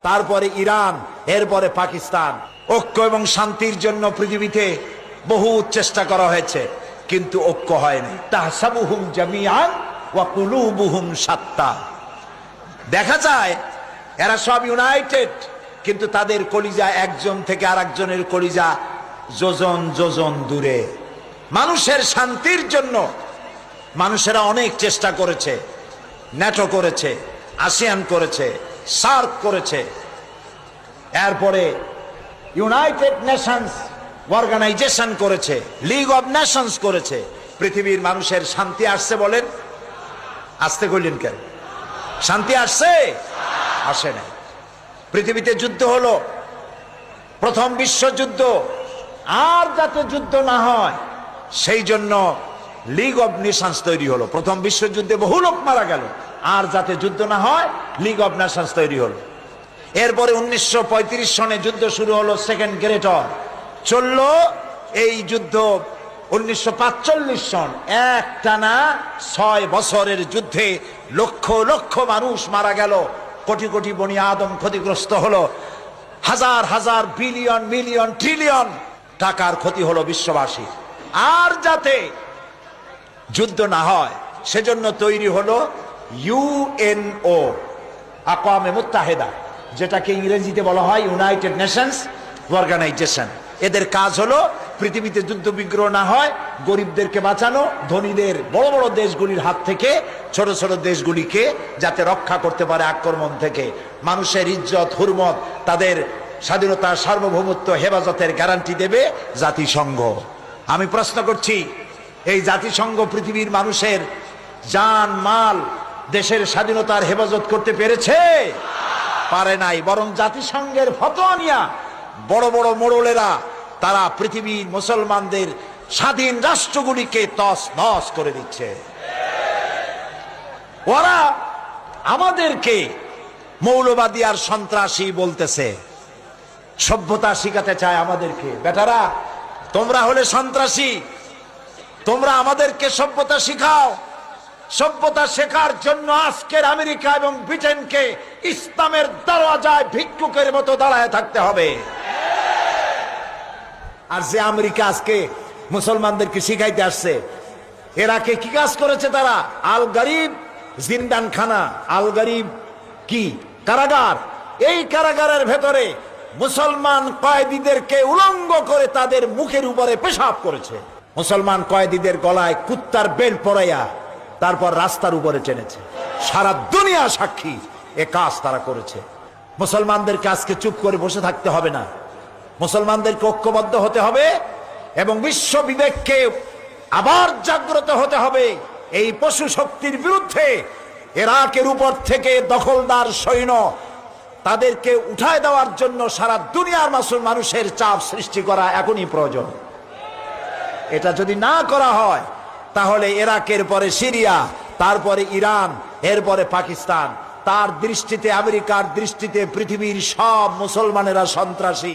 তারপরে ইরান, এরপরে পাকিস্তান। ঐক্য এবং শান্তির জন্য পৃথিবীতে বহু চেষ্টা করা হয়েছে, কিন্তু ঐক্য হয়নি। তাহসাবুহুম জামিআন ওয়া কুলুবুহুম শাত্তা। দেখা যায় এরা সব ইউনাইটেড, কিন্তু তাদের কলিজা একজন থেকে আরেকজনের কলিজা যোজন যোজন দূরে। মানুষের শান্তির জন্য মানুষেরা অনেক চেষ্টা করেছে, ন্যাটো করেছে, আসিয়ান করেছে, সার্ক করেছে, এরপরে ইউনাইটেড নেশনস অর্গানাইজেশন করেছে, লিগ অব নেশনস করেছে। পৃথিবীর মানুষের শান্তি আসছে বলেন? আসতে কইলেন কেন? শান্তি আসছে? আসে না। পৃথিবীতে যুদ্ধ হলো, প্রথম বিশ্বযুদ্ধ, আর যাতে যুদ্ধ না হয় সেই জন্য লিগ অব নেশনস তৈরি হলো। প্রথম বিশ্বযুদ্ধে বহু লোক মারা গেল, আর যাতে যুদ্ধ না হয় লিগ অব নেশনস তৈরি হলো। এরপরে 1935 সনে যুদ্ধ শুরু হলো, সেকেন্ড গ্রেট ওয়ার চললো। এই যুদ্ধ 1945 সন, একটানা 6 বছরের যুদ্ধে লক্ষ লক্ষ মানুষ মারা গেল, কোটি কোটি বনি আদম ক্ষতিগ্রস্ত হলো, হাজার হাজার বিলিয়ন মিলিয়ন ট্রিলিয়ন টাকার ক্ষতি হলো বিশ্ববাসী। আর যাতে যুদ্ধ না হয় সেজন্য তৈরি হলো ইউএনও, আকওয়ামে মুত্তাহিদা, যেটাকে ইংরেজিতে বলা হয় ইউনাইটেড নেশনস অর্গানাইজেশন। এদের কাজ হলো পৃথিবীতে যুদ্ধ বিগ্রহ না হয়, গরিবদেরকে বাঁচানো, ধনীদের বড় বড় দেশগুলির হাত থেকে ছোট ছোট দেশগুলিকে যাতে রক্ষা করতে পারে আক্রমণ থেকে। মানুষের ইজ্জত হুরমত, তাদের স্বাধীনতা সার্বভৌমত্ব হেফাজতের গ্যারান্টি দেবে জাতিসংঘ। আমি প্রশ্ন করছি, এই জাতিসংঘ পৃথিবীর মানুষের জান মাল, দেশের স্বাধীনতার হেফাজত করতে পেরেছে? পারে নাই। বরং জাতিসংঘের ফতোয়া নিয়া বড় বড় মোড়লেরা তারা পৃথিবীর মুসলমানদের স্বাধীন রাষ্ট্রগুলিকে তস নস করে দিচ্ছে। ওরা আমাদেরকে মৌলবাদী আর সন্ত্রাসী বলতেছে, সভ্যতা শিখাতে চায় আমাদেরকে। বেটারা, তোমরা হলে সন্ত্রাসী, তোমরা আমাদেরকে সভ্যতা শিখাও। সভ্যতা শেখার জন্য আজকের আমেরিকা এবং ব্রিটেনকে ইসলামের দরওয়াজায় ভিক্ষুকের মতো দাঁড়ায় থাকতে হবে। আর যে আমেরিকা আজকে মুসলমানদেরকে শিখাইতে আসছে, এরাকে কি কাজ করেছে তারা? আল গরিব জিন্দানখানা, আল গরিব কি কারাগার, এই কারাগারের ভেতরে মুসলমান কয়েদিদেরকে উলঙ্গ করে তাদের মুখের উপরে পেশাব করেছে। মুসলমান কয়েদিদের গলায় কুত্তার বেল্ট পরাইয়া তারপর রাস্তার উপরে টেনেছে। সারা দুনিয়া সাক্ষী, এ কাজ তারা করেছে। মুসলমানদেরকে আজকে চুপ করে বসে থাকতে হবে না, মুসলমানদেরকে ঐক্যবদ্ধ হতে হবে এবং বিশ্ব বিবেককে আবার জাগ্রত হতে হবে। এই পশু শক্তির বিরুদ্ধে ইরাকের উপর থেকে দখলদার সৈন্য, তাদেরকে উঠায় দেওয়ার জন্য সারা দুনিয়ার মানুষের চাপ সৃষ্টি করা এখনই প্রয়োজন। এটা যদি না করা হয় তাহলে ইরাকের পরে সিরিয়া, তারপরে ইরান, এরপরে পাকিস্তান, তার দৃষ্টিতে আমেরিকার দৃষ্টিতে পৃথিবীর সব মুসলমানেরা সন্ত্রাসী।